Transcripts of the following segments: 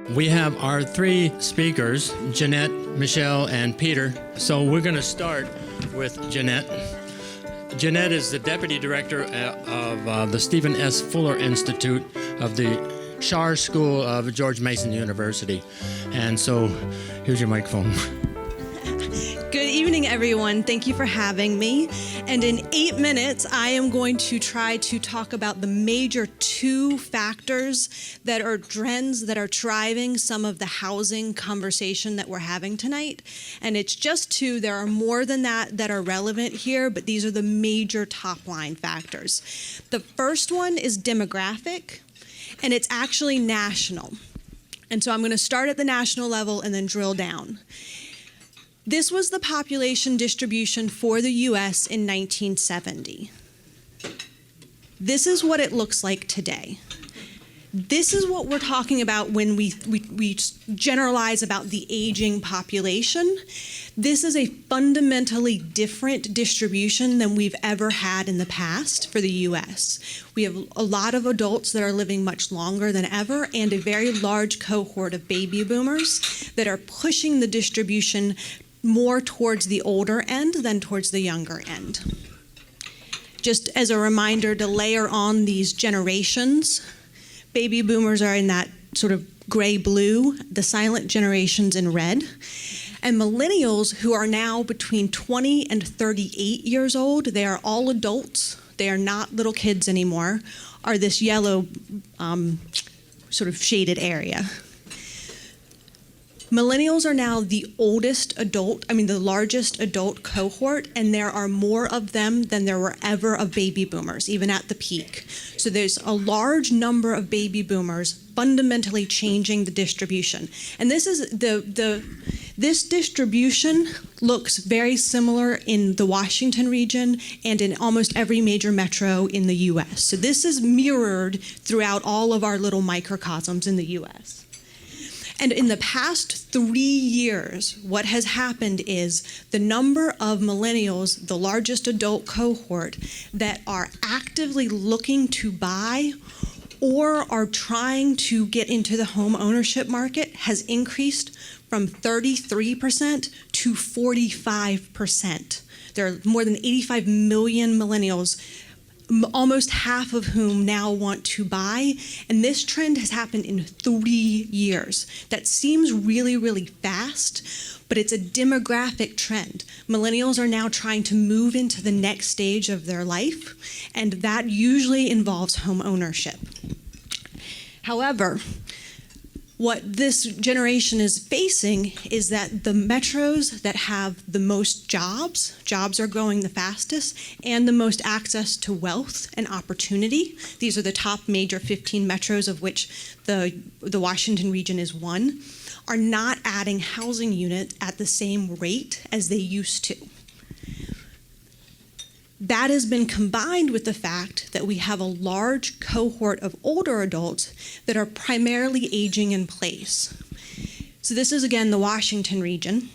We have our three speakers, Jeannette, Michelle, and Peter. So we're going to start with Jeannette. Jeannette is the Deputy Director of the Stephen S. Fuller Institute of the Schar School of George Mason University. And so here's your microphone. Good evening, everyone. Thank you for having me. And in 8 minutes, I am going to try to talk about the major two factors that are trends that are driving some of the housing conversation that we're having tonight. And it's just two. There are more than that are relevant here, but these are the major top line factors. The first one is demographic, and it's actually national. And so I'm going to start at the national level and then drill down. This was the population distribution for the U.S. in 1970. This is what it looks like today. This is what we're talking about when we generalize about the aging population. This is a fundamentally different distribution than we've ever had in the past for the U.S. We have a lot of adults that are living much longer than ever and a very large cohort of baby boomers that are pushing the distribution more towards the older end than towards the younger end. Just as a reminder to layer on these generations, baby boomers are in that sort of gray-blue, the silent generations in red, and millennials, who are now between 20 and 38 years old, they are all adults, they are not little kids anymore, are this yellow sort of shaded area. Millennials are now the largest adult cohort, and there are more of them than there were ever of baby boomers, even at the peak. So there's a large number of baby boomers fundamentally changing the distribution. And this is this distribution looks very similar in the Washington region and in almost every major metro in the US. So this is mirrored throughout all of our little microcosms in the US. And in the past 3 years, what has happened is the number of millennials, the largest adult cohort, that are actively looking to buy or are trying to get into the home ownership market has increased from 33% to 45%. There are more than 85 million millennials, almost half of whom now want to buy, and this trend has happened in 3 years. That seems really, really fast, but it's a demographic trend. Millennials are now trying to move into the next stage of their life, and that usually involves home ownership. However, what this generation is facing is that the metros that have the most jobs are growing the fastest, and the most access to wealth and opportunity, these are the top major 15 metros of which the Washington region is one, are not adding housing units at the same rate as they used to. That has been combined with the fact that we have a large cohort of older adults that are primarily aging in place. So this is, again, the Washington region.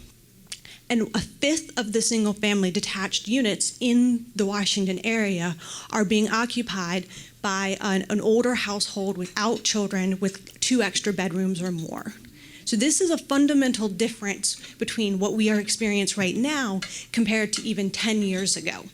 And a fifth of the single-family detached units in the Washington area are being occupied by an older household without children with 2 extra bedrooms or more. So this is a fundamental difference between what we are experiencing right now compared to even 10 years ago.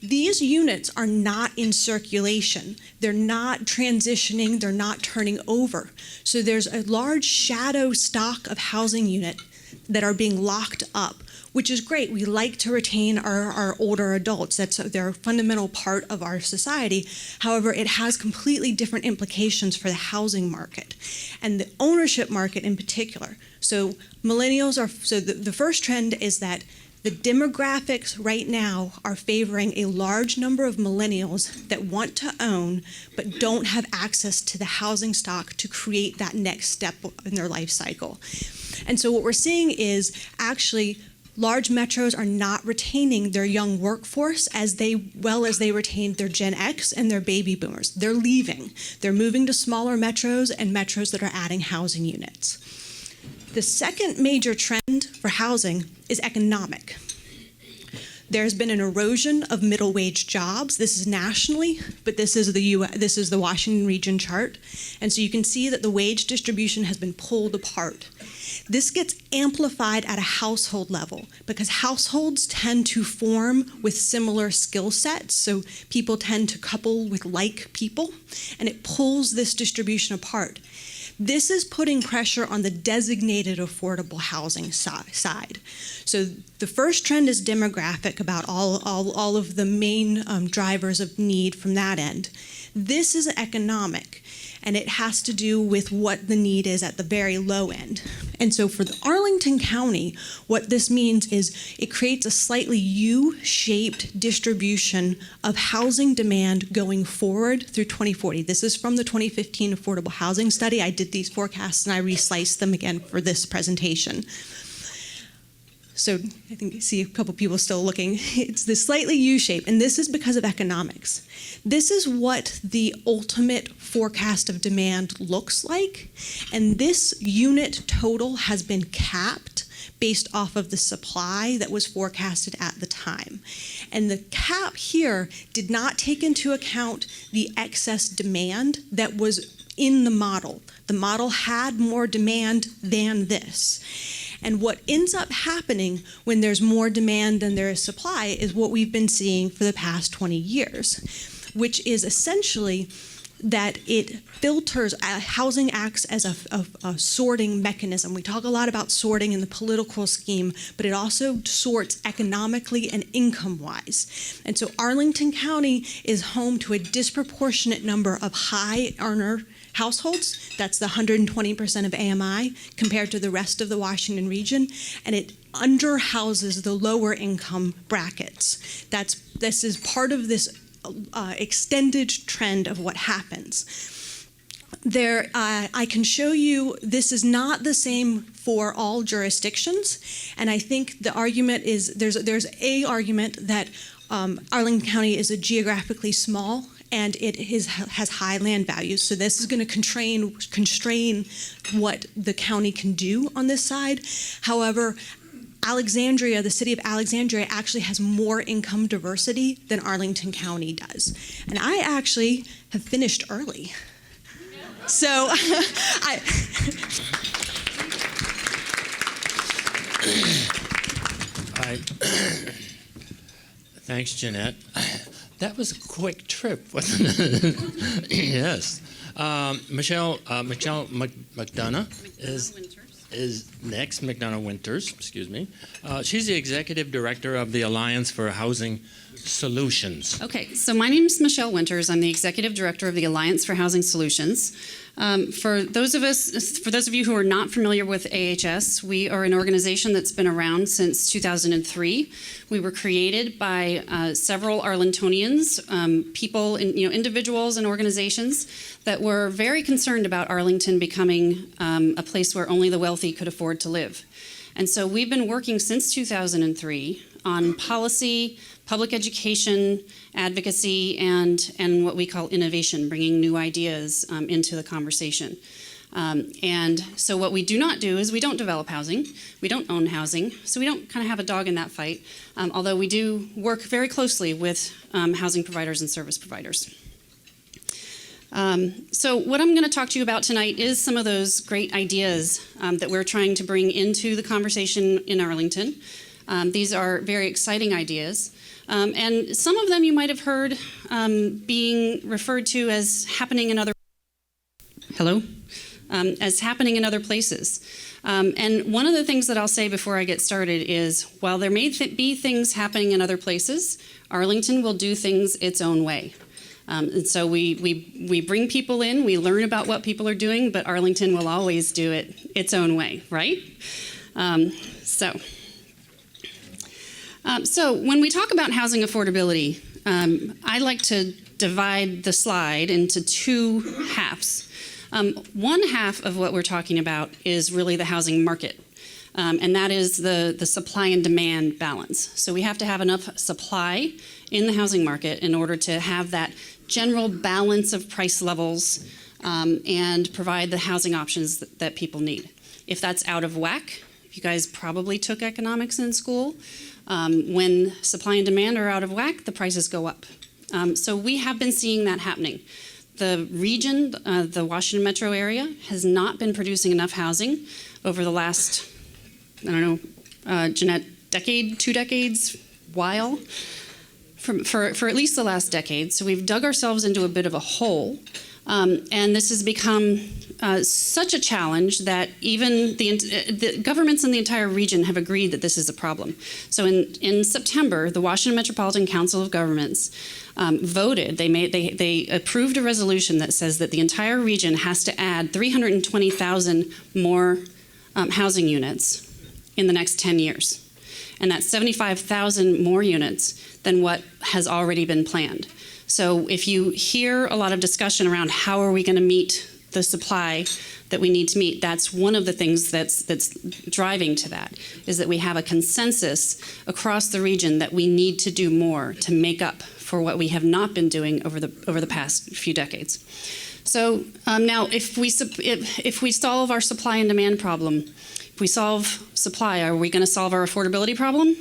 These units are not in circulation. They're not transitioning, they're not turning over. So there's a large shadow stock of housing units that are being locked up, which is great. We like to retain our older adults. They're a fundamental part of our society. However, it has completely different implications for the housing market and the ownership market in particular. So the first trend is that the demographics right now are favoring a large number of millennials that want to own but don't have access to the housing stock to create that next step in their life cycle. And so what we're seeing is actually large metros are not retaining their young workforce as well as they retained their Gen X and their baby boomers. They're leaving. They're moving to smaller metros and metros that are adding housing units. The second major trend for housing is economic. There's been an erosion of middle wage jobs. This is nationally, but this is the Washington region chart. And so you can see that the wage distribution has been pulled apart. This gets amplified at a household level because households tend to form with similar skill sets. So people tend to couple with like people, and it pulls this distribution apart. This is putting pressure on the designated affordable housing side. So the first trend is demographic, about all of the main drivers of need from that end. This is economic, and it has to do with what the need is at the very low end. And so for the Arlington County, what this means is it creates a slightly U-shaped distribution of housing demand going forward through 2040. This is from the 2015 Affordable Housing Study. I did these forecasts and I resliced them again for this presentation. So I think you see a couple people still looking. It's this slightly U-shape, and this is because of economics. This is what the ultimate forecast of demand looks like, and this unit total has been capped based off of the supply that was forecasted at the time. And the cap here did not take into account the excess demand that was in the model. The model had more demand than this. And what ends up happening when there's more demand than there is supply is what we've been seeing for the past 20 years, which is essentially that it filters, housing acts as a sorting mechanism. We talk a lot about sorting in the political scheme, but it also sorts economically and income-wise. And so Arlington County is home to a disproportionate number of high earner households. That's the 120% of AMI compared to the rest of the Washington region, and it underhouses the lower income brackets. This is part of this extended trend of what happens. There, I can show you this is not the same for all jurisdictions, and I think the argument is there's a argument that Arlington County is a geographically small and it has high land values. So this is going to constrain what the county can do on this side. However, Alexandria, the city of Alexandria, actually has more income diversity than Arlington County does. And I actually have finished early. So Thanks, Jeannette. That was a quick trip, wasn't it? Yes. Michelle McDonough is next. McDonough Winters, excuse me. She's the executive director of the Alliance for Housing Solutions. Okay, so my name is Michelle Winters. I'm the executive director of the Alliance for Housing Solutions. For those of you who are not familiar with AHS, we are an organization that's been around since 2003. We were created by several Arlingtonians, people, individuals and organizations that were very concerned about Arlington becoming a place where only the wealthy could afford to live. And so we've been working since 2003 on policy, public education, advocacy, and what we call innovation, bringing new ideas into the conversation. And so what we do not do is we don't develop housing, we don't own housing, so we don't kind of have a dog in that fight, although we do work very closely with housing providers and service providers. So what I'm going to talk to you about tonight is some of those great ideas that we're trying to bring into the conversation in Arlington. These are very exciting ideas. And some of them you might have heard being referred to as happening in other happening in other places. And one of the things that I'll say before I get started is, while there may be things happening in other places, Arlington will do things its own way. And so we bring people in, we learn about what people are doing, but Arlington will always do it its own way, right? So when we talk about housing affordability, I like to divide the slide into two halves. One half of what we're talking about is really the housing market, and that is the supply and demand balance. So we have to have enough supply in the housing market in order to have that general balance of price levels and provide the housing options that people need. If that's out of whack, you guys probably took economics in school, When supply and demand are out of whack, the prices go up. So we have been seeing that happening. The region, the Washington metro area, has not been producing enough housing over the last, I don't know, Jeannette, decade, 2 decades, while, for at least the last decade. So we've dug ourselves into a bit of a hole. And this has become such a challenge that even the governments in the entire region have agreed that this is a problem. So in September, the Washington Metropolitan Council of Governments voted. They approved a resolution that says that the entire region has to add 320,000 more housing units in the next 10 years. And that's 75,000 more units than what has already been planned. So if you hear a lot of discussion around how are we going to meet the supply that we need to meet, that's one of the things that's driving to that, is that we have a consensus across the region that we need to do more to make up for what we have not been doing over the past few decades. So now if we solve our supply and demand problem, if we solve supply, are we going to solve our affordability problem?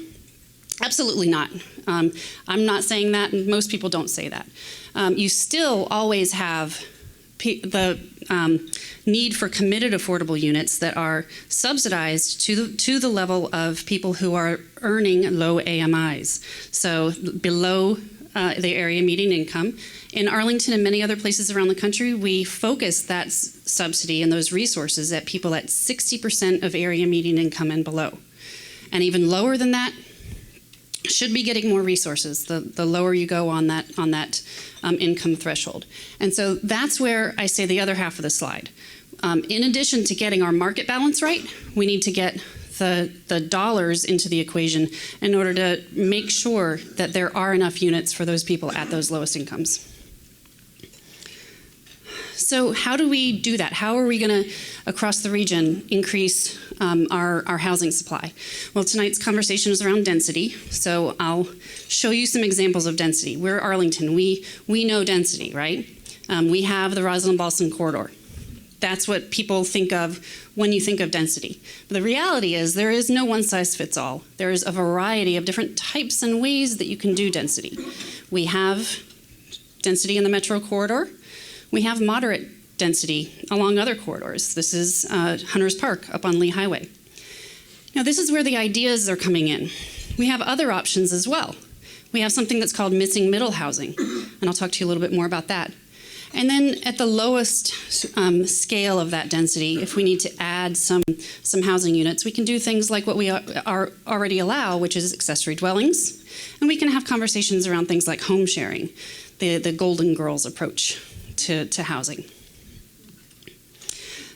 Absolutely not. I'm not saying that, and most people don't say that. You still always have the need for committed affordable units that are subsidized to the level of people who are earning low AMIs, so below the area median income. In Arlington and many other places around the country, we focus that subsidy and those resources at people at 60% of area median income and below. And even lower than that, should be getting more resources the lower you go on that income threshold. And so that's where I say the other half of the slide. In addition to getting our market balance right, we need to get the dollars into the equation in order to make sure that there are enough units for those people at those lowest incomes. So how do we do that? How are we going to, across the region, increase our housing supply? Well, tonight's conversation is around density, so I'll show you some examples of density. We're Arlington. We know density, right? We have the Rousselot and Ballston corridor. That's what people think of when you think of density. But the reality is there is no one-size-fits-all. There is a variety of different types and ways that you can do density. We have density in the metro corridor. We have moderate density along other corridors. This is Hunters Park up on Lee Highway. Now, this is where the ideas are coming in. We have other options as well. We have something that's called missing middle housing, and I'll talk to you a little bit more about that. And then at the lowest scale of that density, if we need to add some housing units, we can do things like what we already allow, which is accessory dwellings. And we can have conversations around things like home sharing, the Golden Girls approach to housing.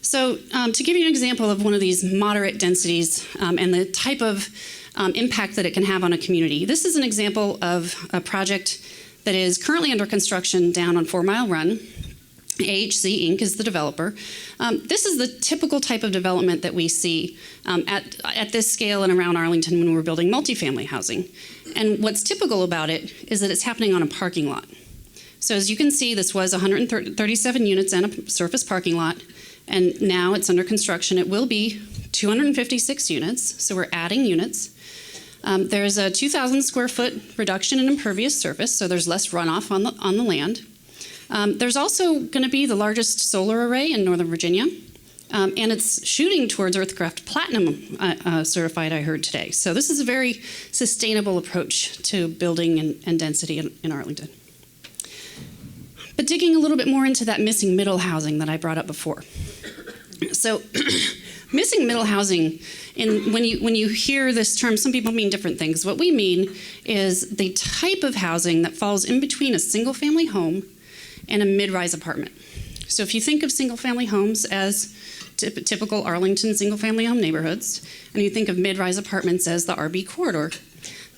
So to give you an example of one of these moderate densities and the type of impact that it can have on a community, this is an example of a project that is currently under construction down on 4 Mile Run. AHC Inc. is the developer. This is the typical type of development that we see at this scale and around Arlington when we're building multifamily housing. And what's typical about it is that it's happening on a parking lot. So as you can see, this was 137 units and a surface parking lot, and now it's under construction. It will be 256 units, so we're adding units. There's a 2,000 square foot reduction in impervious surface, so there's less runoff on the land. There's also going to be the largest solar array in Northern Virginia, and it's shooting towards Earthcraft Platinum certified, I heard today. So this is a very sustainable approach to building and density in Arlington. But digging a little bit more into that missing middle housing that I brought up before. So missing middle housing, when you hear this term, some people mean different things. What we mean is the type of housing that falls in between a single-family home and a mid-rise apartment. So if you think of single-family homes as typical Arlington single-family home neighborhoods, and you think of mid-rise apartments as the RB corridor,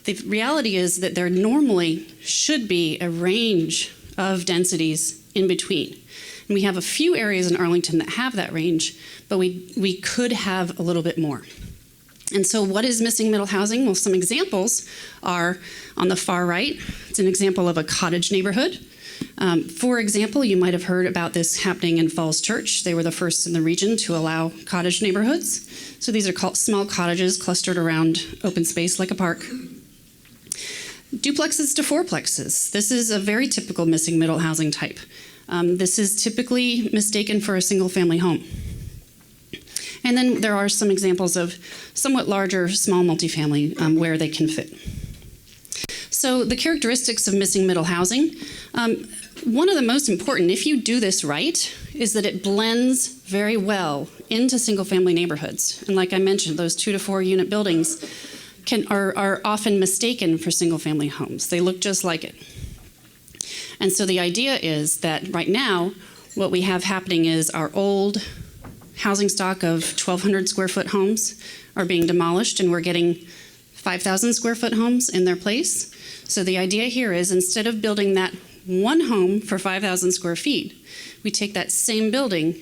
the reality is that there normally should be a range of densities in between. And we have a few areas in Arlington that have that range, but we could have a little bit more. And so what is missing middle housing? Well, some examples are on the far right. It's an example of a cottage neighborhood. For example, you might have heard about this happening in Falls Church. They were the first in the region to allow cottage neighborhoods. So these are small cottages clustered around open space like a park. Duplexes to fourplexes. This is a very typical missing middle housing type. This is typically mistaken for a single-family home. And then there are some examples of somewhat larger, small multifamily where they can fit. So the characteristics of missing middle housing, one of the most important, if you do this right, is that it blends very well into single-family neighborhoods. And like I mentioned, those 2 to 4 unit buildings are often mistaken for single-family homes. They look just like it. And so the idea is that right now, what we have happening is our old housing stock of 1,200 square foot homes are being demolished, and we're getting 5,000 square foot homes in their place. So the idea here is, instead of building that one home for 5,000 square feet, we take that same building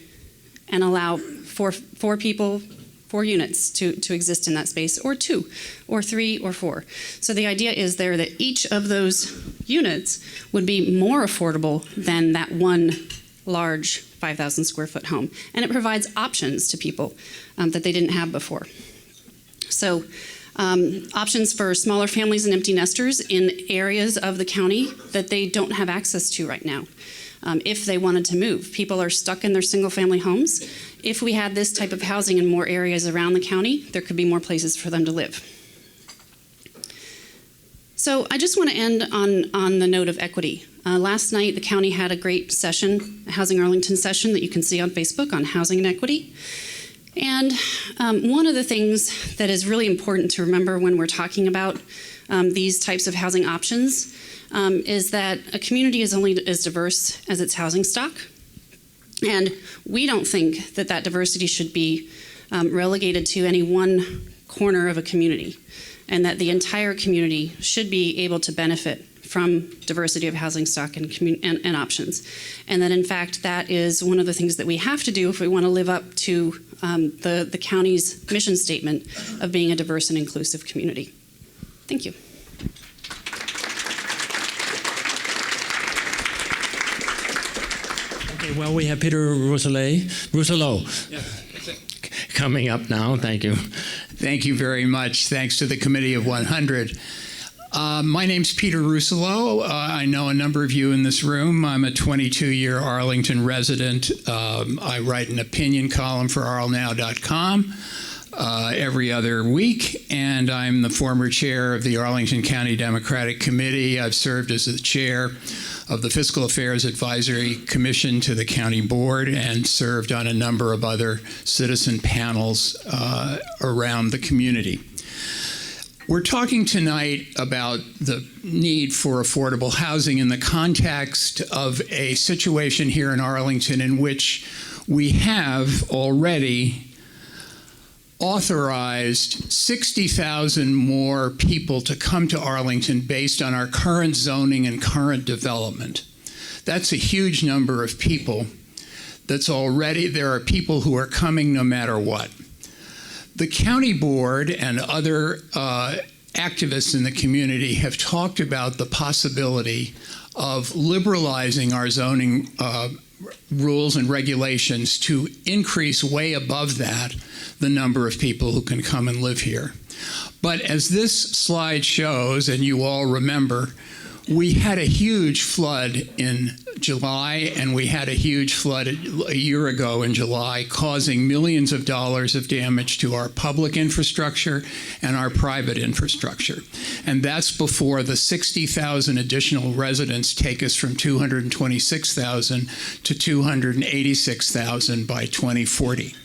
and allow four people, 4 units to exist in that space, or 2, or 3, or 4. So the idea is there that each of those units would be more affordable than that one large 5,000 square foot home. And it provides options to people that they didn't have before. So options for smaller families and empty nesters in areas of the county that they don't have access to right now. If they wanted to move. People are stuck in their single-family homes. If we had this type of housing in more areas around the county, there could be more places for them to live. So I just want to end on the note of equity. Last night, the county had a great session, a Housing Arlington session that you can see on Facebook on housing and equity. And one of the things that is really important to remember when we're talking about these types of housing options is that a community is only as diverse as its housing stock. And we don't think that that diversity should be relegated to any one corner of a community, and that the entire community should be able to benefit from diversity of housing stock and options. And that, in fact, that is one of the things that we have to do if we want to live up to the county's mission statement of being a diverse and inclusive community. Thank you. Okay, well, we have Peter Rousselot coming up now. Thank you. Thank you very much. Thanks to the Committee of 100. My name's Peter Rousselot. I know a number of you in this room. I'm a 22-year Arlington resident. I write an opinion column for arlnow.com every other week, and I'm the former chair of the Arlington County Democratic Committee. I've served as the chair of the Fiscal Affairs Advisory Commission to the County Board and served on a number of other citizen panels around the community. We're talking tonight about the need for affordable housing in the context of a situation here in Arlington in which we have already authorized 60,000 more people to come to Arlington based on our current zoning and current development. That's a huge number of people. There are people who are coming no matter what. The county board and other activists in the community have talked about the possibility of liberalizing our zoning rules and regulations to increase way above that the number of people who can come and live here. But as this slide shows, and you all remember, we had a huge flood in July, and we had a huge flood a year ago in July, causing millions of dollars of damage to our public infrastructure and our private infrastructure. And that's before the 60,000 additional residents take us from 226,000 to 286,000 by 2040.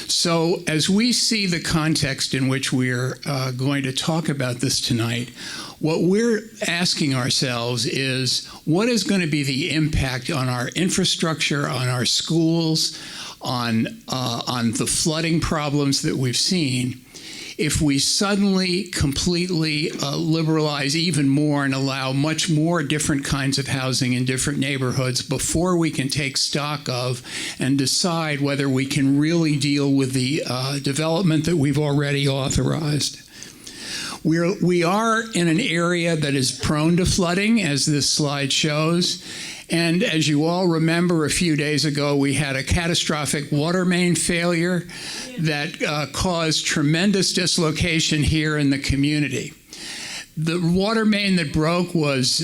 So as we see the context in which we're going to talk about this tonight, what we're asking ourselves is, what is going to be the impact on our infrastructure, on our schools, on the flooding problems that we've seen, if we suddenly completely liberalize even more and allow much more different kinds of housing in different neighborhoods before we can take stock of and decide whether we can really deal with the development that we've already authorized. We are in an area that is prone to flooding, as this slide shows. And as you all remember, a few days ago, we had a catastrophic water main failure that caused tremendous dislocation here in the community. The water main that broke was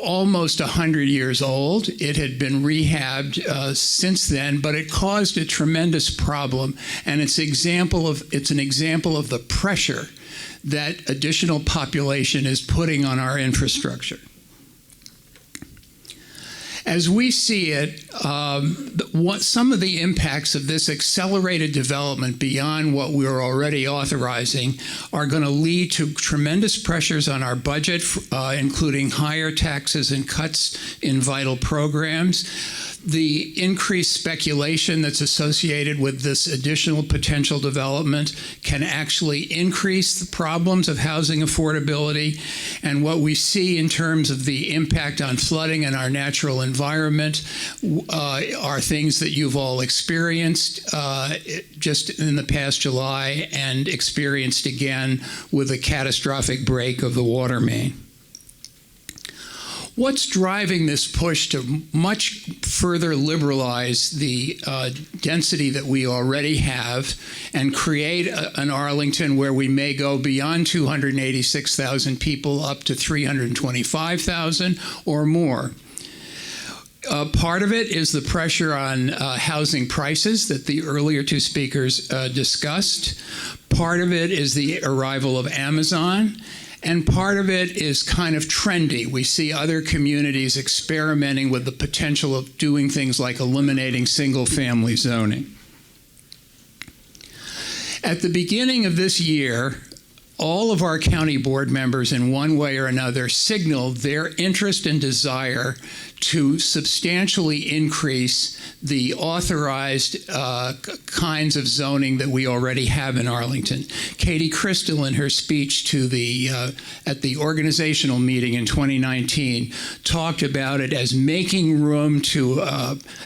almost 100 years old. It had been rehabbed since then, but it caused a tremendous problem, and it's an example of the pressure that additional population is putting on our infrastructure. As we see it, some of the impacts of this accelerated development beyond what we're already authorizing are going to lead to tremendous pressures on our budget, including higher taxes and cuts in vital programs. The increased speculation that's associated with this additional potential development can actually increase the problems of housing affordability. And what we see in terms of the impact on flooding and our natural environment are things that you've all experienced just in the past July and experienced again with the catastrophic break of the water main. What's driving this push to much further liberalize the density that we already have and create an Arlington where we may go beyond 286,000 people up to 325,000 or more? Part of it is the pressure on housing prices that the earlier two speakers discussed. Part of it is the arrival of Amazon. And part of it is kind of trendy. We see other communities experimenting with the potential of doing things like eliminating single-family zoning. At the beginning of this year, all of our county board members in one way or another signaled their interest and desire to substantially increase the authorized kinds of zoning that we already have in Arlington. Katie Crystal, in her speech to at the organizational meeting in 2019, talked about it as making room to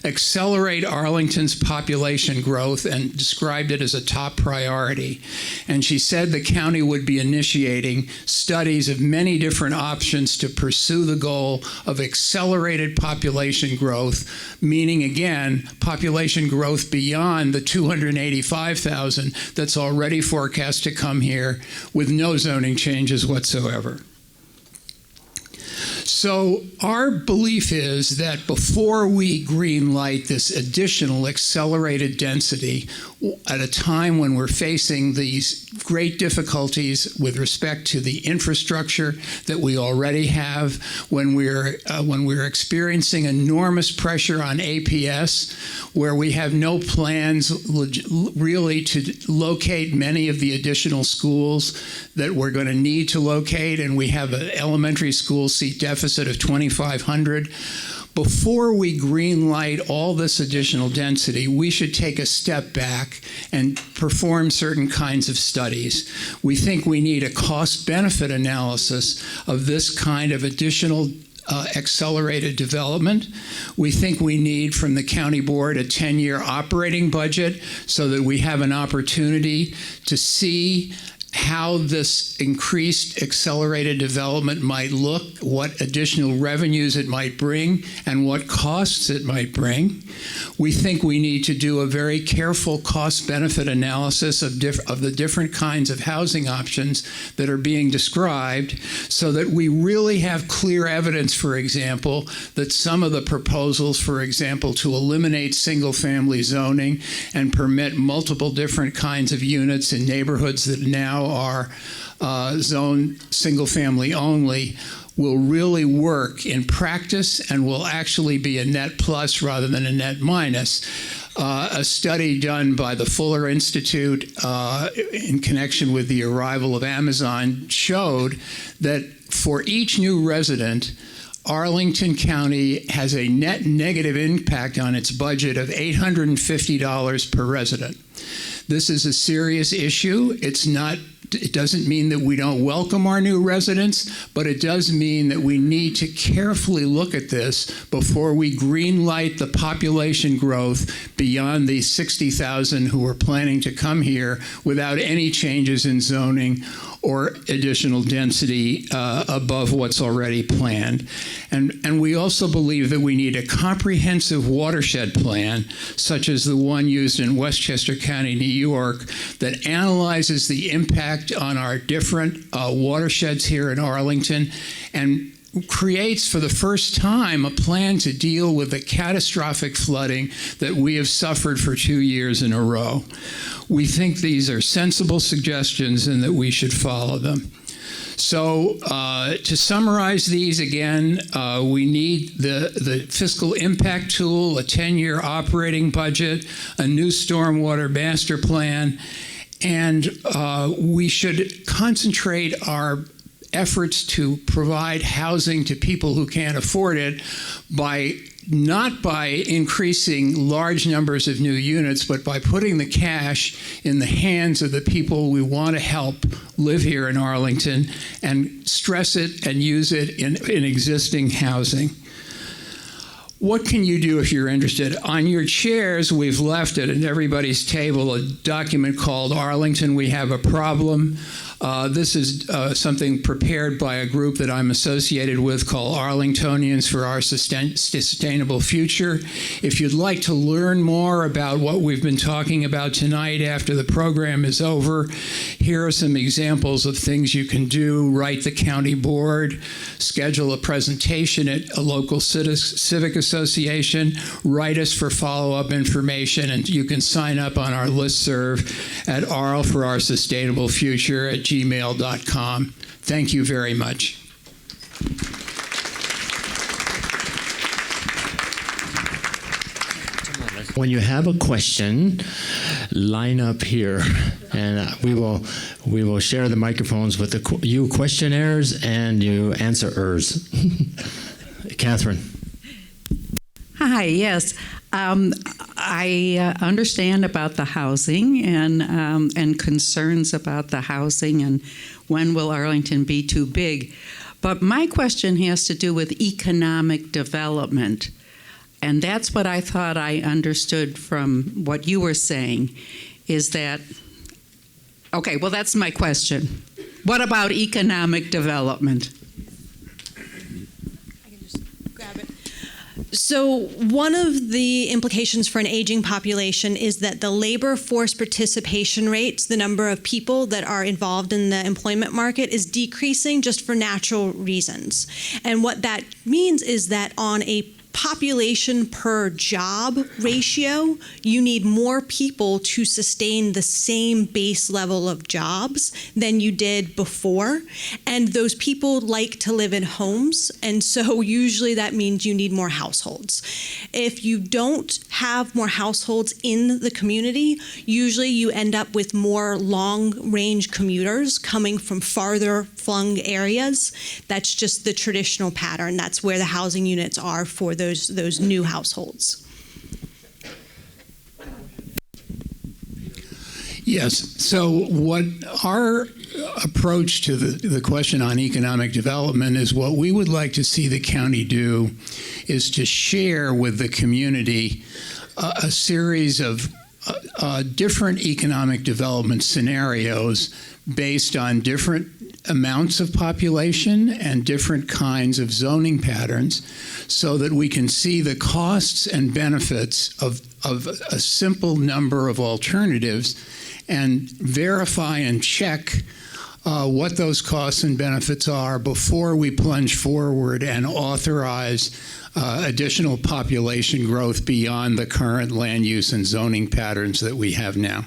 accelerate Arlington's population growth and described it as a top priority. And she said the county would be initiating studies of many different options to pursue the goal of accelerated population growth, meaning, again, population growth beyond the 285,000 that's already forecast to come here with no zoning changes whatsoever. So our belief is that before we green light this additional accelerated density at a time when we're facing these great difficulties with respect to the infrastructure that we already have, when we're experiencing enormous pressure on APS, where we have no plans really to locate many of the additional schools that we're going to need to locate, and we have an elementary school seat deficit of 2,500. Before we green light all this additional density, we should take a step back and perform certain kinds of studies. We think we need a cost-benefit analysis of this kind of additional accelerated development. We think we need from the county board a 10-year operating budget so that we have an opportunity to see how this increased accelerated development might look, what additional revenues it might bring, and what costs it might bring. We think we need to do a very careful cost-benefit analysis of the different kinds of housing options that are being described so that we really have clear evidence, for example, that some of the proposals, for example, to eliminate single-family zoning and permit multiple different kinds of units in neighborhoods that now are zoned single-family only, will really work in practice and will actually be a net plus rather than a net minus. A study done by the Fuller Institute in connection with the arrival of Amazon showed that for each new resident, Arlington County has a net negative impact on its budget of $850 per resident. This is a serious issue. It doesn't mean that we don't welcome our new residents, but it does mean that we need to carefully look at this before we green light the population growth beyond the 60,000 who are planning to come here without any changes in zoning or additional density above what's already planned. And we also believe that we need a comprehensive watershed plan, such as the one used in Westchester County, New York, that analyzes the impact on our different watersheds here in Arlington and creates for the first time a plan to deal with the catastrophic flooding that we have suffered for 2 years in a row. We think these are sensible suggestions and that we should follow them. So to summarize these again, we need the fiscal impact tool, a 10-year operating budget, a new stormwater master plan, and we should concentrate our efforts to provide housing to people who can't afford it not by increasing large numbers of new units, but by putting the cash in the hands of the people we want to help live here in Arlington and stress it and use it in existing housing. What can you do if you're interested? On your chairs, we've left at everybody's table a document called Arlington, We Have a Problem. This is something prepared by a group that I'm associated with called Arlingtonians for Our Sustainable Future. If you'd like to learn more about what we've been talking about tonight after the program is over, here are some examples of things you can do. Write the county board, schedule a presentation at a local civic association, write us for follow-up information, and you can sign up on our listserv at arlforourssustainablefuture@gmail.com. Thank you very much. When you have a question, line up here, and we will share the microphones with you questionnaires and you answerers. Catherine. Hi, yes. I understand about the housing and concerns about the housing and when will Arlington be too big. But my question has to do with economic development. And that's what I thought I understood from what you were saying, is that, okay, well, that's my question. What about economic development? So one of the implications for an aging population is that the labor force participation rates, the number of people that are involved in the employment market, is decreasing just for natural reasons. And what that means is that on a population per job ratio, you need more people to sustain the same base level of jobs than you did before. And those people like to live in homes, and so usually that means you need more households. If you don't have more households in the community, usually you end up with more long-range commuters coming from farther flung areas. That's just the traditional pattern. That's where the housing units are for those new households. Yes. So what our approach to the question on economic development is, what we would like to see the county do is to share with the community a series of different economic development scenarios based on different amounts of population and different kinds of zoning patterns, so that we can see the costs and benefits of a simple number of alternatives and verify and check what those costs and benefits are before we plunge forward and authorize additional population growth beyond the current land use and zoning patterns that we have now.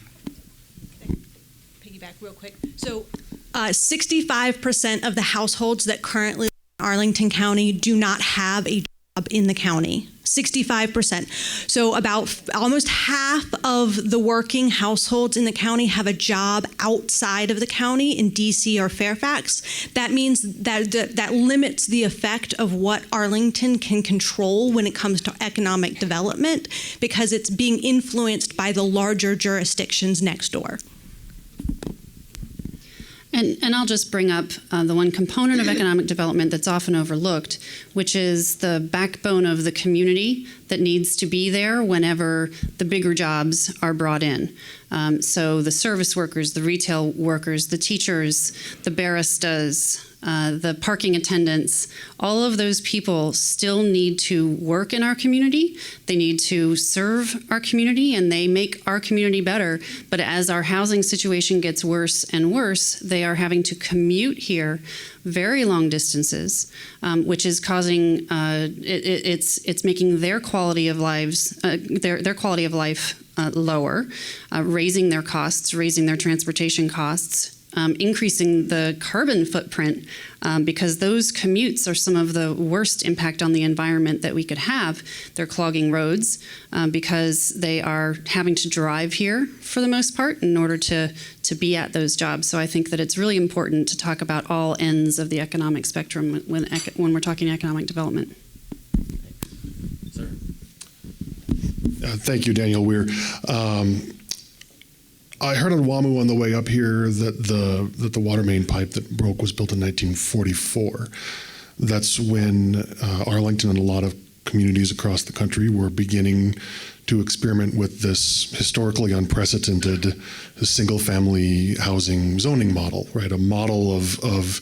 Piggyback real quick. So 65% of the households that currently live in Arlington County do not have a job in the county. 65%. So about almost half of the working households in the county have a job outside of the county in DC or Fairfax. That means that limits the effect of what Arlington can control when it comes to economic development, because it's being influenced by the larger jurisdictions next door. And I'll just bring up the one component of economic development that's often overlooked, which is the backbone of the community that needs to be there whenever the bigger jobs are brought in. So the service workers, the retail workers, the teachers, the baristas, the parking attendants, all of those people still need to work in our community. They need to serve our community, and they make our community better. But as our housing situation gets worse and worse, they are having to commute here very long distances, which is causing it's making their quality of lives their quality of life lower, raising their costs, raising their transportation costs. Increasing the carbon footprint, because those commutes are some of the worst impact on the environment that we could have. They're clogging roads because they are having to drive here for the most part in order to be at those jobs. So I think that it's really important to talk about all ends of the economic spectrum when we're talking economic development. Sir. Thank you, Daniel Weir. I heard on WAMU on the way up here that the water main pipe that broke was built in 1944. That's when Arlington and a lot of communities across the country were beginning to experiment with this historically unprecedented single-family housing zoning model, right? A model of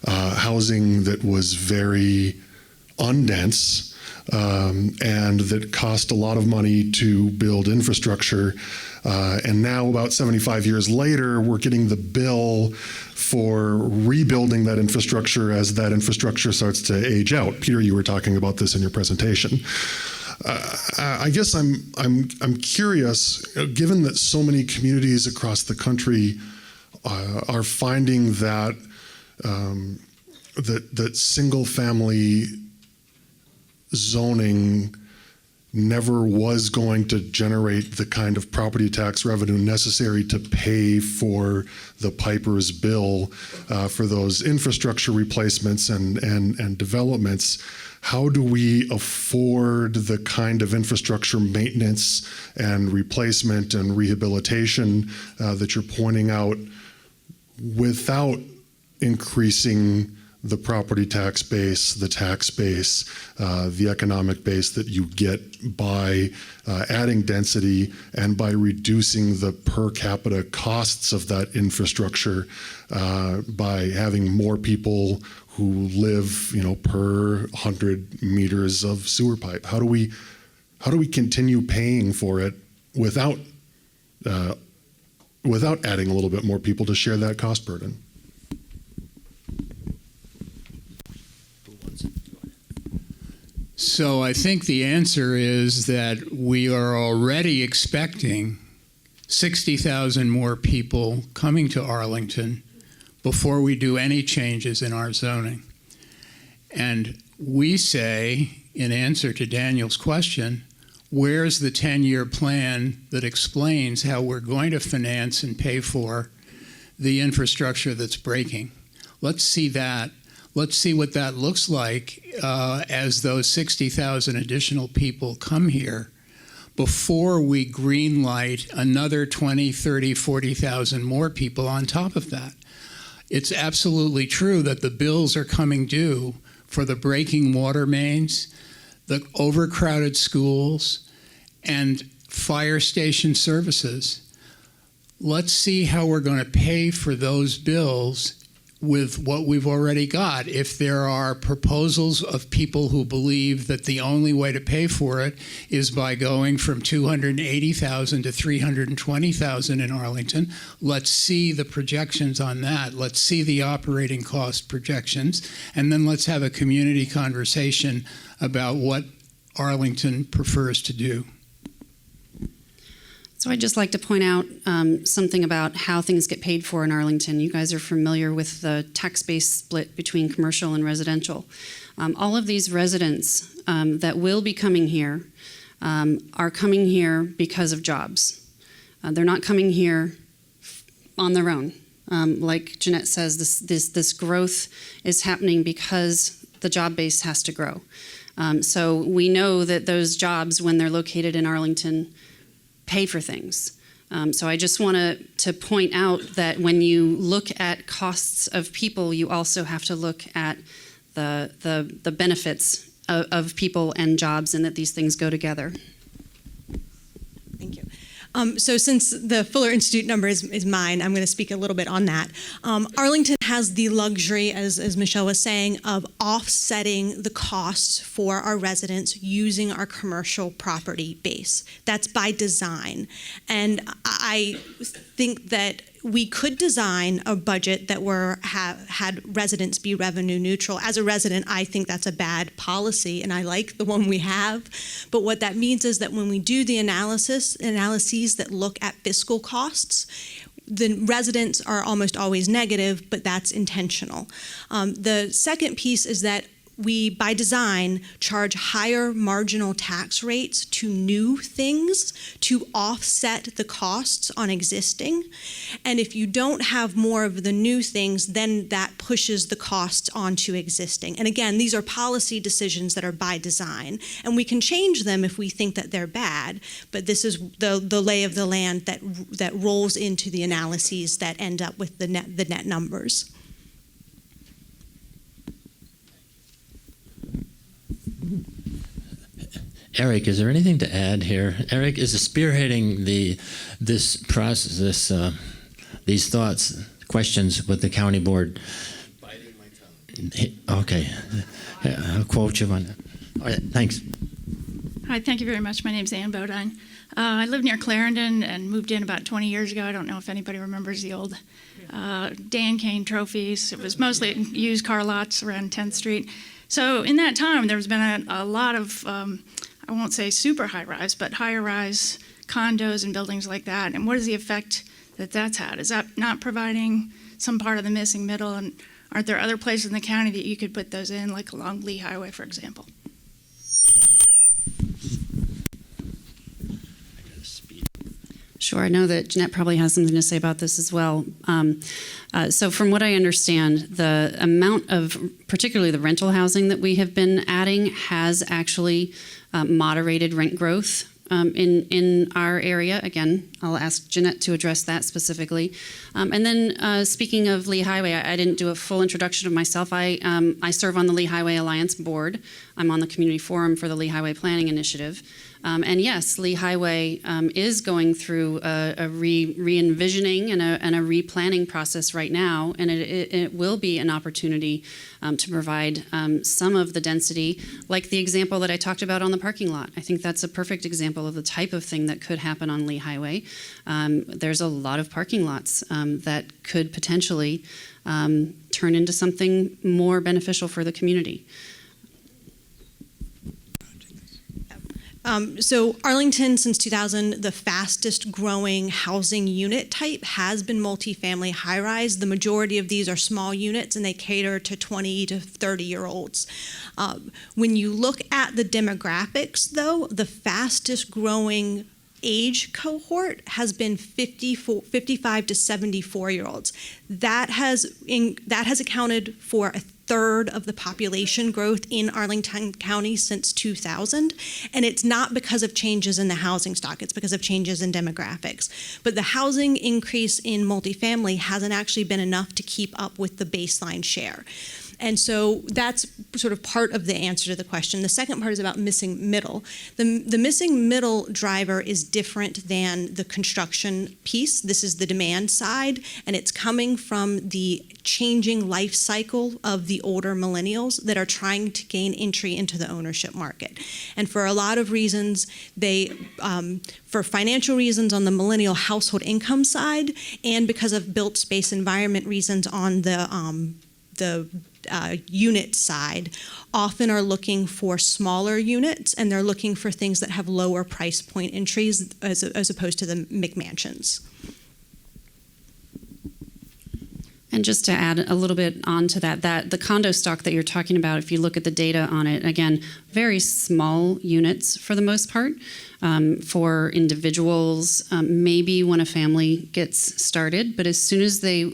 housing that was very undense, and that cost a lot of money to build infrastructure. And now, about 75 years later, we're getting the bill for rebuilding that infrastructure as that infrastructure starts to age out. Peter, you were talking about this in your presentation. I guess I'm curious, given that so many communities across the country are finding that that single-family zoning never was going to generate the kind of property tax revenue necessary to pay for the piper's bill for those infrastructure replacements and developments. How do we afford the kind of infrastructure maintenance and replacement and rehabilitation that you're pointing out without increasing the property tax base, the tax base, the economic base that you get by adding density and by reducing the per capita costs of that infrastructure by having more people who live, per 100 meters of sewer pipe? How do we continue paying for it without adding a little bit more people to share that cost burden? So I think the answer is that we are already expecting 60,000 more people coming to Arlington before we do any changes in our zoning. And we say, in answer to Daniel's question, where's the 10-year plan that explains how we're going to finance and pay for the infrastructure that's breaking? Let's see that. Let's see what that looks like as those 60,000 additional people come here before we greenlight another 20, 30, 40,000 more people on top of that. It's absolutely true that the bills are coming due for the breaking water mains, the overcrowded schools, and fire station services. Let's see how we're going to pay for those bills with what we've already got. If there are proposals of people who believe that the only way to pay for it is by going from 280,000 to 320,000 in Arlington, let's see the projections on that. Let's see the operating cost projections, and then let's have a community conversation about what Arlington prefers to do. So I'd just like to point out something about how things get paid for in Arlington. You guys are familiar with the tax base split between commercial and residential. All of these residents that will be coming here are coming here because of jobs. They're not coming here on their own. Like Jeannette says, this growth is happening because the job base has to grow. So we know that those jobs, when they're located in Arlington, pay for things. So I just want to point out that when you look at costs of people, you also have to look at the benefits of people and jobs, and that these things go together. Thank you. So since the Fuller Institute number is mine, I'm going to speak a little bit on that. Arlington has the luxury, as Michelle was saying, of offsetting the costs for our residents using our commercial property base. That's by design. And I think that we could design a budget that had residents be revenue neutral. As a resident, I think that's a bad policy, and I like the one we have. But what that means is that when we do the analyses that look at fiscal costs, the residents are almost always negative, but that's intentional. The second piece is that we, by design, charge higher marginal tax rates to new things to offset the costs on existing. And if you don't have more of the new things, then that pushes the costs onto existing. And again, these are policy decisions that are by design. And we can change them if we think that they're bad, but this is the lay of the land that rolls into the analyses that end up with the net numbers. Eric, is there anything to add here? Eric is spearheading this process, these thoughts, questions with the county board. Biting my tongue. Okay, I'll quote you on that. All right, thanks. Hi, thank you very much. My name's Ann Bodine. I live near Clarendon and moved in about 20 years ago. I don't know if anybody remembers the old Dan Kane trophies. It was mostly used car lots around 10th Street. So in that time, there's been a lot of, I won't say super high-rise, but higher-rise condos and buildings like that. And what is the effect that that's had? Is that not providing some part of the missing middle? And aren't there other places in the county that you could put those in, like along Lee Highway, for example? Sure, I know that Jeannette probably has something to say about this as well. So from what I understand, the amount of, particularly the rental housing that we have been adding has actually moderated rent growth in our area. Again, I'll ask Jeannette to address that specifically. And then speaking of Lee Highway, I didn't do a full introduction of myself. I serve on the Lee Highway Alliance board. I'm on the community forum for the Lee Highway Planning Initiative. And yes, Lee Highway is going through a re-envisioning and a replanning process right now, and it will be an opportunity to provide some of the density, like the example that I talked about on the parking lot. I think that's a perfect example of the type of thing that could happen on Lee Highway. There's a lot of parking lots that could potentially turn into something more beneficial for the community. So Arlington, since 2000, the fastest growing housing unit type has been multifamily high-rise. The majority of these are small units, and they cater to 20 to 30-year-olds. When you look at the demographics, though, the fastest growing age cohort has been 55 to 74-year-olds. That has accounted for a third of the population growth in Arlington County since 2000, and it's not because of changes in the housing stock, it's because of changes in demographics. But the housing increase in multifamily hasn't actually been enough to keep up with the baseline share. And so that's sort of part of the answer to the question. The second part is about missing middle. The missing middle driver is different than the construction piece. This is the demand side, and it's coming from the changing life cycle of the older millennials that are trying to gain entry into the ownership market. And for a lot of reasons, for financial reasons on the millennial household income side, and because of built space environment reasons on the unit side, often are looking for smaller units, and they're looking for things that have lower price point entries as opposed to the McMansions. And just to add a little bit onto that the condo stock that you're talking about, if you look at the data on it, again, very small units for the most part, for individuals, maybe when a family gets started, but as soon as they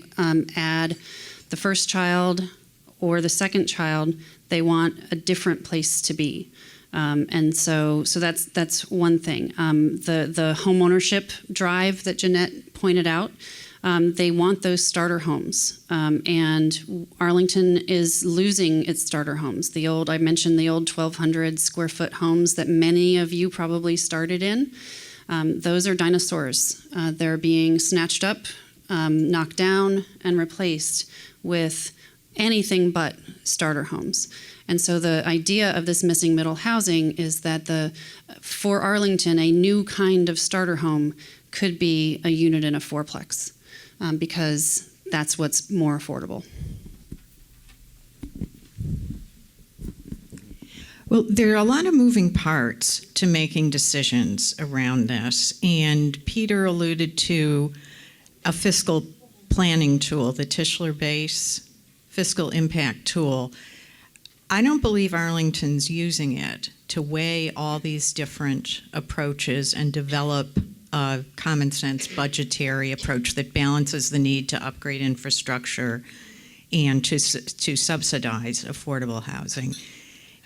add the first child or the second child, they want a different place to be. And so that's one thing. The home ownership drive that Jeannette pointed out, They want those starter homes, and Arlington is losing its starter homes. I mentioned the old 1,200 square foot homes that many of you probably started in. Those are dinosaurs. They're being snatched up, knocked down, and replaced with anything but starter homes. And so the idea of this missing middle housing is that for Arlington, a new kind of starter home could be a unit in a fourplex, because that's what's more affordable. Well, there are a lot of moving parts to making decisions around this, and Peter alluded to a fiscal planning tool, the Tischler Base Fiscal Impact Tool. I don't believe Arlington's using it to weigh all these different approaches and develop a common sense budgetary approach that balances the need to upgrade infrastructure and to subsidize affordable housing.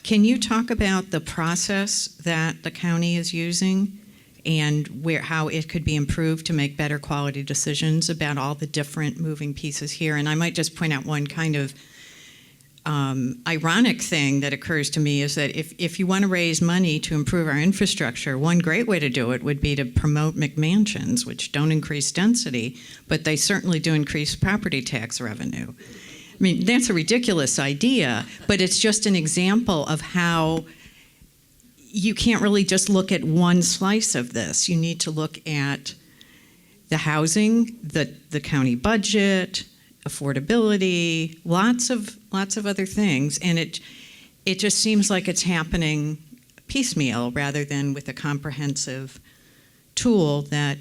Can you talk about the process that the county is using and how it could be improved to make better quality decisions about all the different moving pieces here? And I might just point out one kind of ironic thing that occurs to me is that if you want to raise money to improve our infrastructure, one great way to do it would be to promote McMansions, which don't increase density, but they certainly do increase property tax revenue. I mean, that's a ridiculous idea, but it's just an example of how you can't really just look at one slice of this. You need to look at the housing, the county budget, affordability, lots of other things, and it just seems like it's happening piecemeal rather than with a comprehensive tool that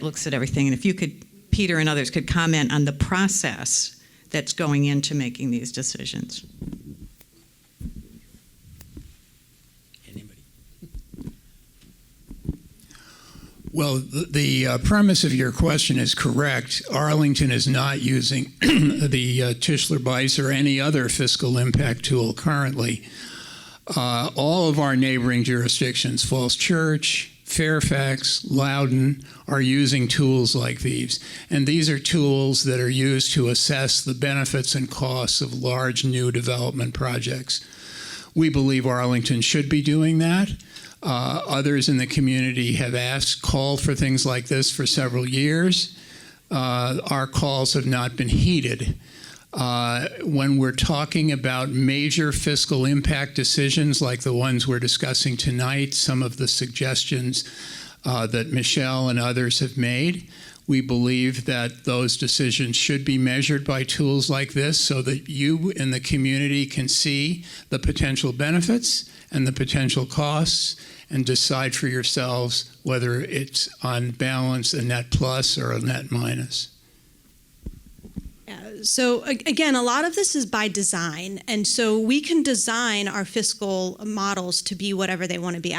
looks at everything. And if you could, Peter and others could comment on the process that's going into making these decisions. Well, the premise of your question is correct. Arlington is not using the Tischler Bice or any other fiscal impact tool currently. All of our neighboring jurisdictions, Falls Church, Fairfax, Loudoun, are using tools like these. And these are tools that are used to assess the benefits and costs of large new development projects. We believe Arlington should be doing that. Others in the community have called for things like this for several years. Our calls have not been heeded. When we're talking about major fiscal impact decisions like the ones we're discussing tonight, some of the suggestions that Michelle and others have made, we believe that those decisions should be measured by tools like this so that you in the community can see the potential benefits and the potential costs and decide for yourselves whether it's on balance a net plus or a net minus. So again, a lot of this is by design, and so we can design our fiscal models to be whatever they want to be.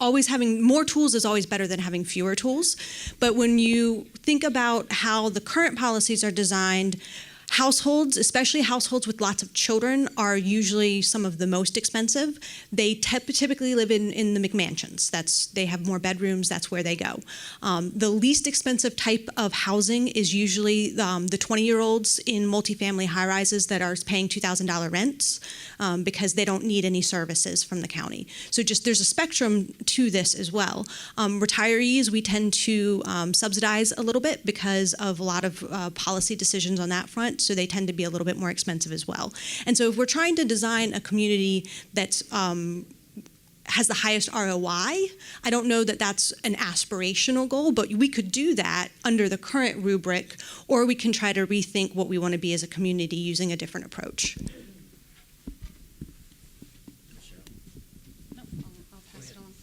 Always having more tools is always better than having fewer tools, but when you think about how the current policies are designed, households, especially households with lots of children, are usually some of the most expensive. They typically live in the McMansions. They have more bedrooms. That's where they go. The least expensive type of housing is usually the 20-year-olds in multifamily high-rises that are paying $2,000 rents because they don't need any services from the county. So just there's a spectrum to this as well. Retirees, we tend to subsidize a little bit because of a lot of policy decisions on that front. So they tend to be a little bit more expensive as well. And so if we're trying to design a community that's has the highest ROI, I don't know that that's an aspirational goal, but we could do that under the current rubric, or we can try to rethink what we want to be as a community using a different approach. I'll pass it on.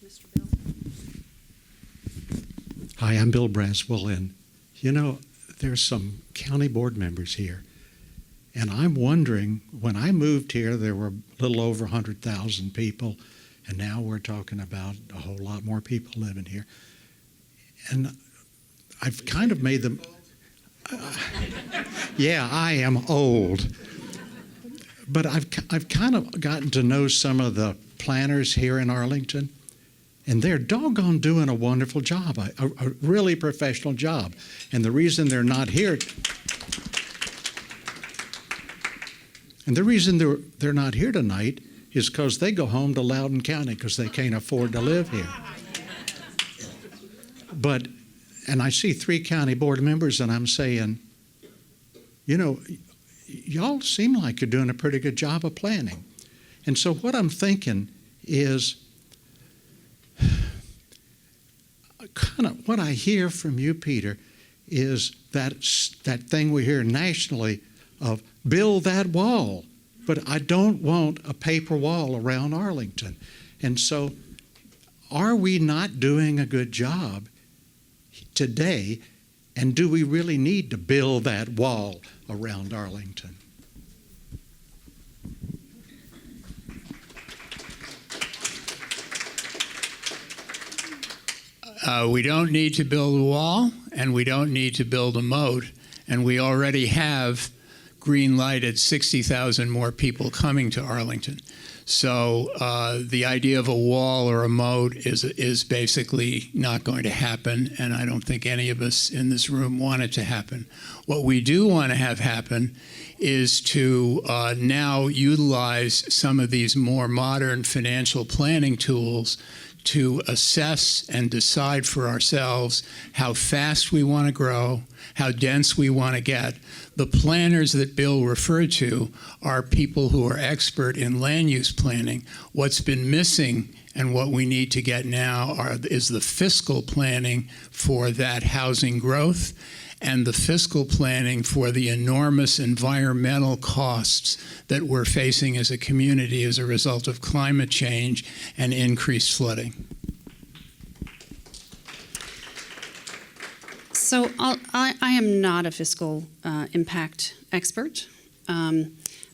Mr. Bill. Hi, I'm Bill Braswell, and there's some county board members here, and I'm wondering, when I moved here, there were a little over 100,000 people, and now we're talking about a whole lot more people living here. And I've kind of made them... yeah, I am old. But I've kind of gotten to know some of the planners here in Arlington, And they're doggone doing a wonderful job, a really professional job. And the reason they're not here, they're not here tonight is because they go home to Loudoun County because they can't afford to live here. And I see 3 county board members, and I'm saying, you know, y'all seem like you're doing a pretty good job of planning. And so what I'm thinking is, kind of what I hear from you, Peter, is that thing we hear nationally of build that wall, but I don't want a paper wall around Arlington. And so are we not doing a good job today, and do we really need to build that wall around Arlington? We don't need to build a wall, and we don't need to build a moat, and we already have green-lighted 60,000 more people coming to Arlington. So the idea of a wall or a moat is basically not going to happen, and I don't think any of us in this room want it to happen. What we do want to have happen is to now utilize some of these more modern financial planning tools to assess and decide for ourselves how fast we want to grow, how dense we want to get. The planners that Bill referred to are people who are expert in land use planning. What's been missing and what we need to get now is the fiscal planning for that housing growth and the fiscal planning for the enormous environmental costs that we're facing as a community as a result of climate change and increased flooding. So I am not a fiscal impact expert,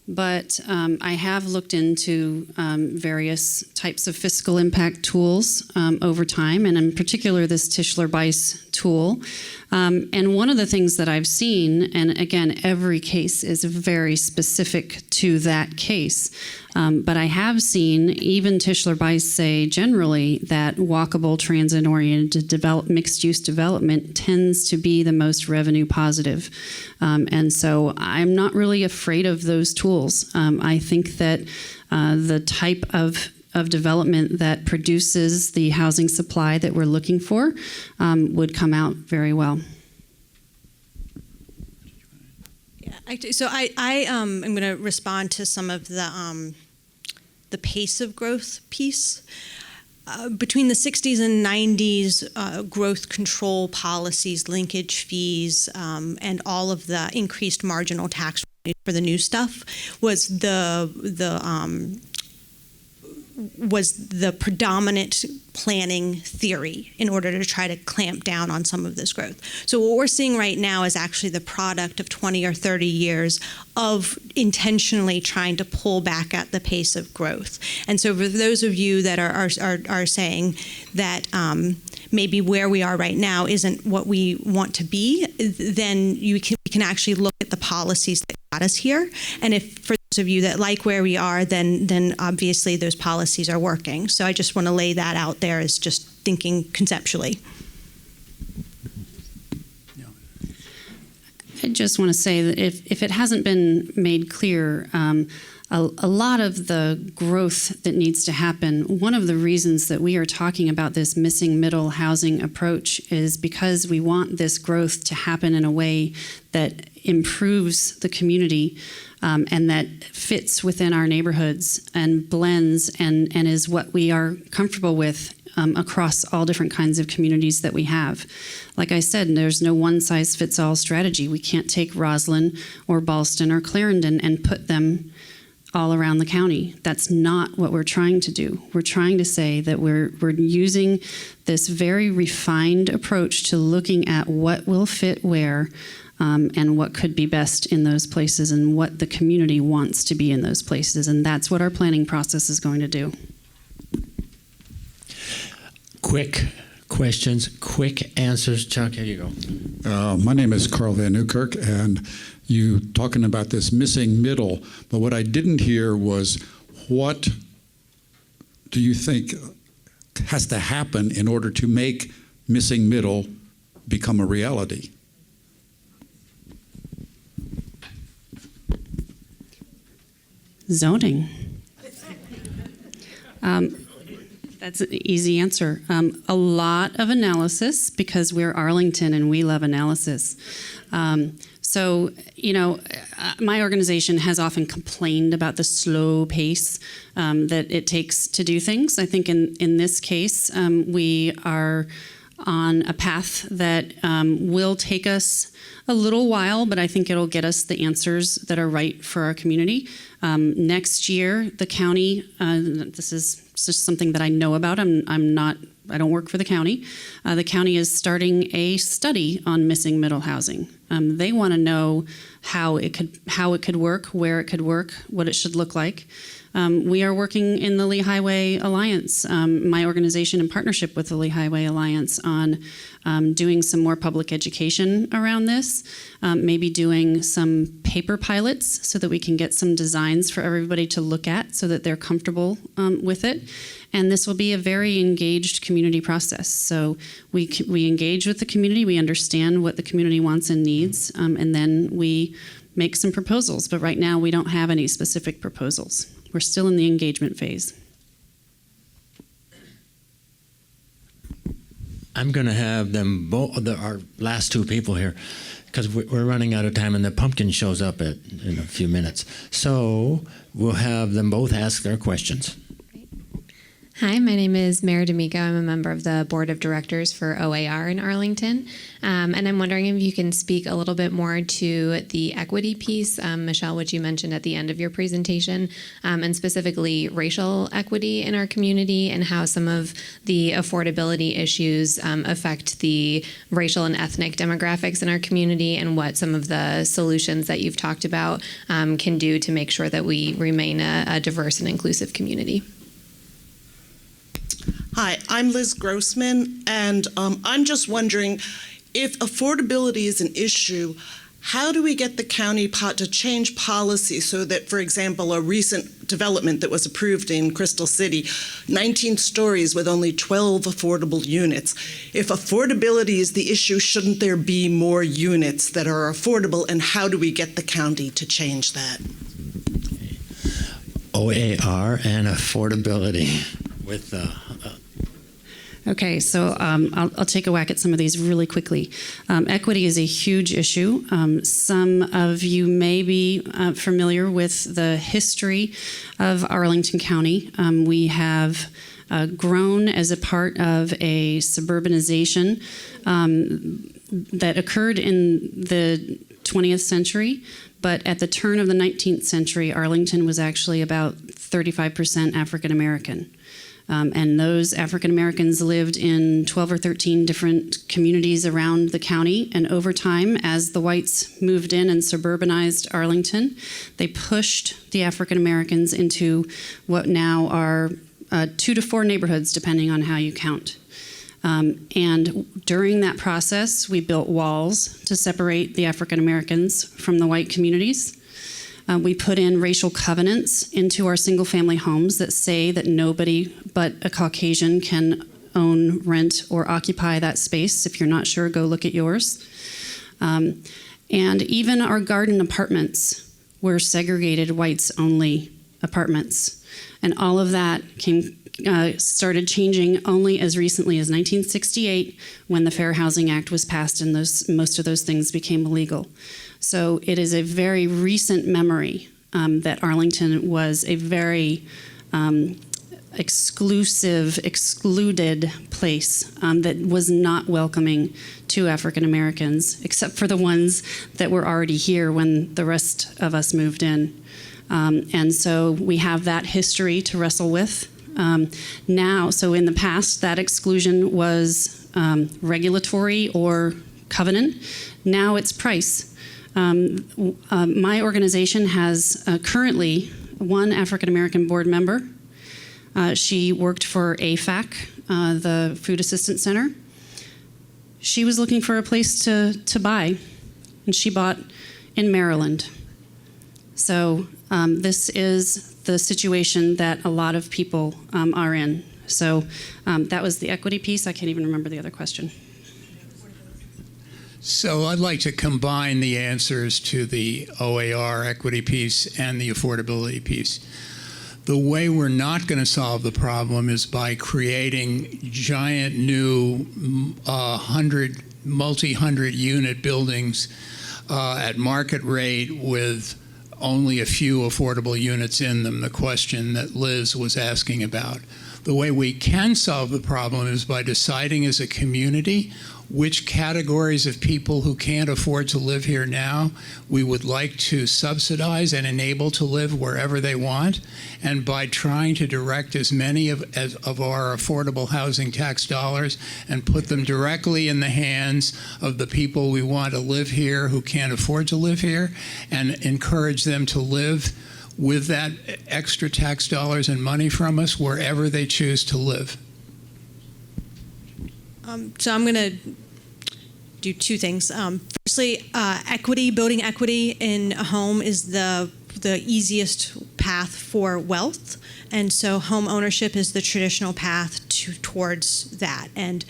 but I have looked into various types of fiscal impact tools over time, and in particular this Tischler-Bice tool. And one of the things that I've seen, and again, every case is very specific to that case, but I have seen even Tischler-Bice say generally that walkable, transit-oriented mixed-use development tends to be the most revenue positive. And so I'm not really afraid of those tools. I think that the type of development that produces the housing supply that we're looking for would come out very well. Yeah, so I am going to respond to some of the pace of growth piece. Between the 60s and 90s, growth control policies, linkage fees, and all of the increased marginal tax for the new stuff was the predominant planning theory in order to try to clamp down on some of this growth. So what we're seeing right now is actually the product of 20 or 30 years of intentionally trying to pull back at the pace of growth. And so for those of you that are saying that maybe where we are right now isn't what we want to be, then we can actually look at the policies that got us here. And if for those of you that like where we are, then obviously those policies are working. So I just want to lay that out there as just thinking conceptually. I just want to say that if it hasn't been made clear, a lot of the growth that needs to happen, one of the reasons that we are talking about this missing middle housing approach is because we want this growth to happen in a way that improves the community and that fits within our neighborhoods and blends and is what we are comfortable with across all different kinds of communities that we have. Like I said, there's no one-size-fits-all strategy. We can't take Roslyn or Ballston or Clarendon and put them all around the county. That's not what we're trying to do. We're trying to say that we're using this very refined approach to looking at what will fit where and what could be best in those places and what the community wants to be in those places. And that's what our planning process is going to do. Quick questions, quick answers. Chuck, here you go. My name is Carl Van Newkirk, and you talking about this missing middle, but what I didn't hear was what do you think has to happen in order to make missing middle become a reality? Zoning. That's an easy answer. A lot of analysis, because we're Arlington and we love analysis. So, my organization has often complained about the slow pace that it takes to do things. I think in this case, we are on a path that will take us a little while, but I think it'll get us the answers that are right for our community. Next year, the county, this is just something that I know about. I don't work for the county. The county is starting a study on missing middle housing. They want to know how it could work, where it could work, what it should look like. We are working in the Lee Highway Alliance, my organization in partnership with the Lee Highway Alliance, on doing some more public education around this, maybe doing some paper pilots so that we can get some designs for everybody to look at so that they're comfortable with it. And this will be a very engaged community process. So we engage with the community, we understand what the community wants and needs, and then we make some proposals. But right now we don't have any specific proposals. We're still in the engagement phase. I'm going to have them both, our last two people here, because we're running out of time and the pumpkin shows up in a few minutes. So we'll have them both ask their questions. Hi, my name is Mara D'Amico. I'm a member of the Board of Directors for OAR in Arlington. And I'm wondering if you can speak a little bit more to the equity piece, Michelle, which you mentioned at the end of your presentation, and specifically racial equity in our community and how some of the affordability issues affect the racial and ethnic demographics in our community, and what some of the solutions that you've talked about can do to make sure that we remain a diverse and inclusive community. Hi, I'm Liz Grossman, and I'm just wondering, if affordability is an issue, how do we get the county to change policy so that, for example, a recent development that was approved in Crystal City, 19 stories with only 12 affordable units. If affordability is the issue, shouldn't there be more units that are affordable, and how do we get the county to change that? OAR and affordability with Okay, so I'll take a whack at some of these really quickly. Equity is a huge issue. Some of you may be familiar with the history of Arlington County. We have grown as a part of a suburbanization that occurred in the 20th century, but at the turn of the 19th century, Arlington was actually about 35% African American. And those African Americans lived in 12 or 13 different communities around the county. And over time, as the whites moved in and suburbanized Arlington, they pushed the African Americans into what now are 2 to 4 neighborhoods, depending on how you count. And during that process, we built walls to separate the African Americans from the white communities. We put in racial covenants into our single-family homes that say that nobody but a Caucasian can own, rent, or occupy that space. If you're not sure, go look at yours. And even our garden apartments were segregated whites-only apartments. And all of that started changing only as recently as 1968, when the Fair Housing Act was passed and most of those things became illegal. So it is a very recent memory that Arlington was a very excluded place that was not welcoming to African Americans, except for the ones that were already here when the rest of us moved in. And so we have that history to wrestle with. Now, so in the past, that exclusion was regulatory or covenant. Now it's price. My organization has currently one African American board member. She worked for AFAC, the Food Assistance Center. She was looking for a place to buy, and she bought in Maryland. So this is the situation that a lot of people are in. So that was the equity piece. I can't even remember the other question. So I'd like to combine the answers to the OAR equity piece and the affordability piece. The way we're not going to solve the problem is by creating giant new multi-hundred unit buildings at market rate with only a few affordable units in them, the question that Liz was asking about. The way we can solve the problem is by deciding as a community which categories of people who can't afford to live here now we would like to subsidize and enable to live wherever they want, and by trying to direct as many of our affordable housing tax dollars and put them directly in the hands of the people we want to live here who can't afford to live here, and encourage them to live with that extra tax dollars and money from us wherever they choose to live. So I'm going to do two things. Firstly, building equity in a home is the easiest path for wealth, and so home ownership is the traditional path towards that. And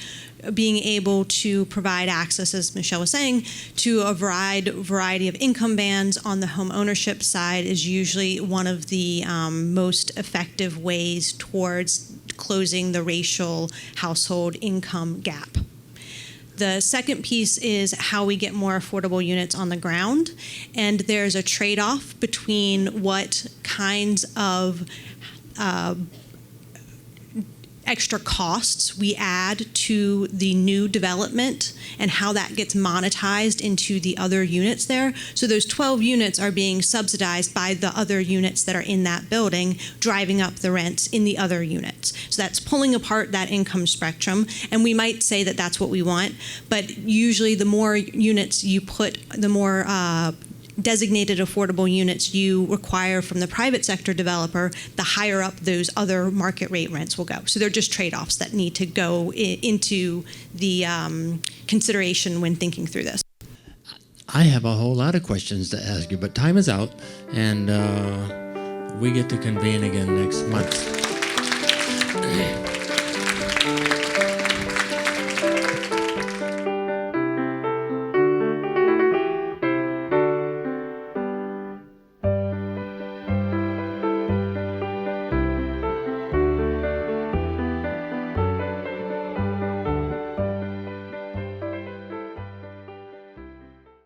being able to provide access, as Michelle was saying, to a variety of income bands on the home ownership side is usually one of the most effective ways towards closing the racial household income gap. The second piece is how we get more affordable units on the ground, and there's a trade-off between what kinds of extra costs we add to the new development and how that gets monetized into the other units there. So those 12 units are being subsidized by the other units that are in that building, driving up the rents in the other units. So that's pulling apart that income spectrum, and we might say that that's what we want, but usually the more units you put, the more designated affordable units you require from the private sector developer, the higher up those other market rate rents will go. So they're just trade-offs that need to go into the consideration when thinking through this. I have a whole lot of questions to ask you, but time is out, and we get to convene again next month.